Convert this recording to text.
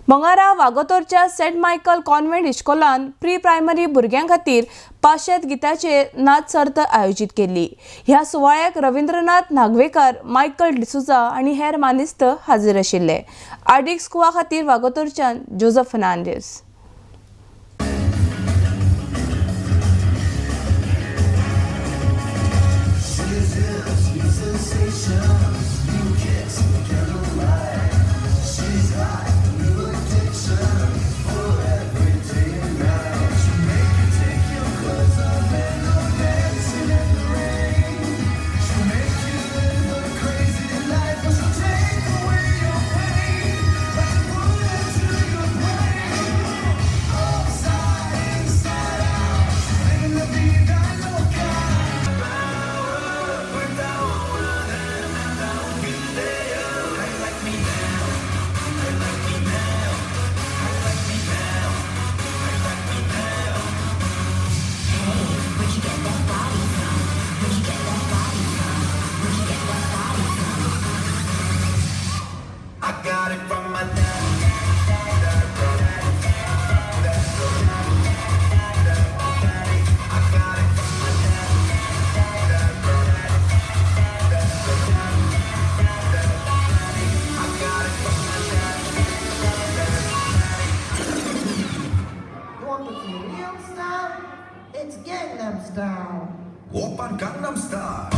मंगळारा वागतोरच्या Saint Michael Convent इश्कोलान प्री प्रायमरी भुरग्यां खातीर पाश्चात्य गितांचे नाच सर्त आयोजीत केल्ली. ह्या सुवाळ्याक रवींद्रनाथ नागवेकर, मायकल डिसुजा आनी हेर मानेस्त हाजीर आशिल्ले. आर्डीक स्कुआ खातीर वागतोरच्यान Joseph Fernandes. It's Gangnam Style. Oppan Gangnam Style.